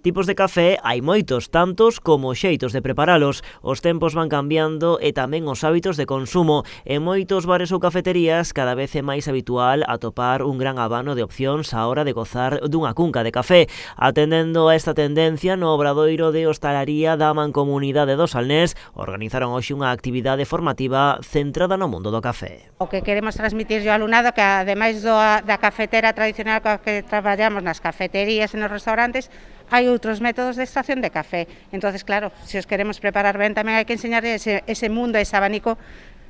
Tipos de café hai moitos, tantos como xeitos de preparalos. Os tempos van cambiando e tamén os hábitos de consumo. En moitos bares ou cafeterías cada vez é máis habitual atopar un gran abano de opcións á hora de gozar dunha cunca de café. Atendendo a esta tendencia, no Obradoiro de Hostalaría da Mancomunidade do Salnés organizaron hoxe unha actividade formativa centrada no mundo do café. O que queremos transmitir ao alumnado que ademais da cafetera tradicional coa que traballamos nas cafeterías e nos restaurantes, hai outros métodos de extracción de café. Entonces, claro, se os queremos preparar ben, tamén hai que enseñar ese mundo, ese abanico,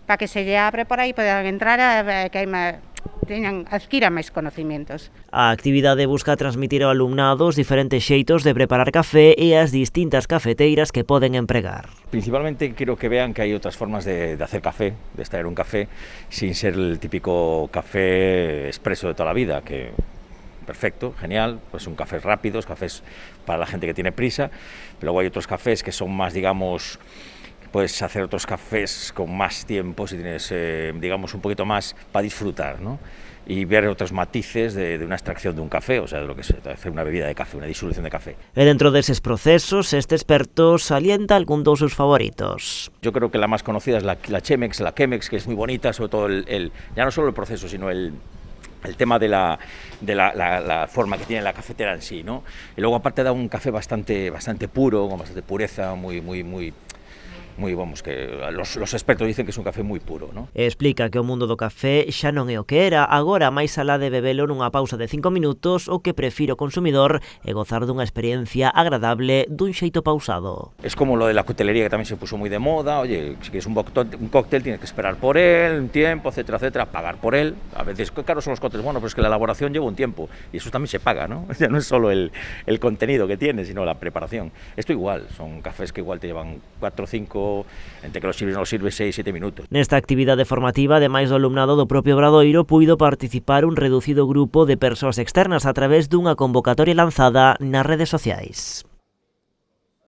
para que se lle abre por aí, podan entrar, que adquiran máis conocimientos. A actividade busca transmitir ao alumnado os diferentes xeitos de preparar café e as distintas cafeteiras que poden empregar. Principalmente quiero que vean que hay otras formas de hacer café, de extraer un café, sin ser el típico café expreso de toda la vida, que perfecto, genial, pues un café rápidos, cafés para la gente que tiene prisa. Luego hay otros cafés que son más, digamos, puedes hacer otros cafés con más tiempo, si tienes, digamos, un poquito más para disfrutar, ¿no? Y ver otros matices de una extracción de un café, o sea, de lo que es hacer una bebida de café, una disolución de café. E dentro deses procesos, este experto salienta algún dos seus favoritos. Yo creo que la más conocida es la Chemex, la Chemex, que es muy bonita, sobre todo ya no solo el proceso, sino el tema de la forma que tiene la cafetera en sí, ¿no? Y luego aparte da un café bastante puro, con bastante pureza, muy, vamos, que los expertos dicen que es un café muy puro, ¿no? Explica que o mundo do café xa non é o que era, agora máis alá de bebelo nunha pausa de 5 minutos, o que prefire o consumidor é gozar dunha experiencia agradable dun xeito pausado. Es como lo de la coctelería, que también se puso muy de moda. Oye, si quieres un cóctel tienes que esperar por él, un tiempo, etcétera, etcétera, pagar por él. A veces, qué caros son los cócteles, bueno, pero es que la elaboración lleva un tiempo y eso también se paga, ¿no? O sea, no es solo el contenido que tiene, sino la preparación. Esto igual, son cafés que igual te llevan 4 o 5, entre que los sirves no los sirves 6-7 minutos. Nesta actividade formativa, ademais do alumnado do propio Obradoiro, puido participar un reducido grupo de persoas externas a través dunha convocatoria lanzada nas redes sociais.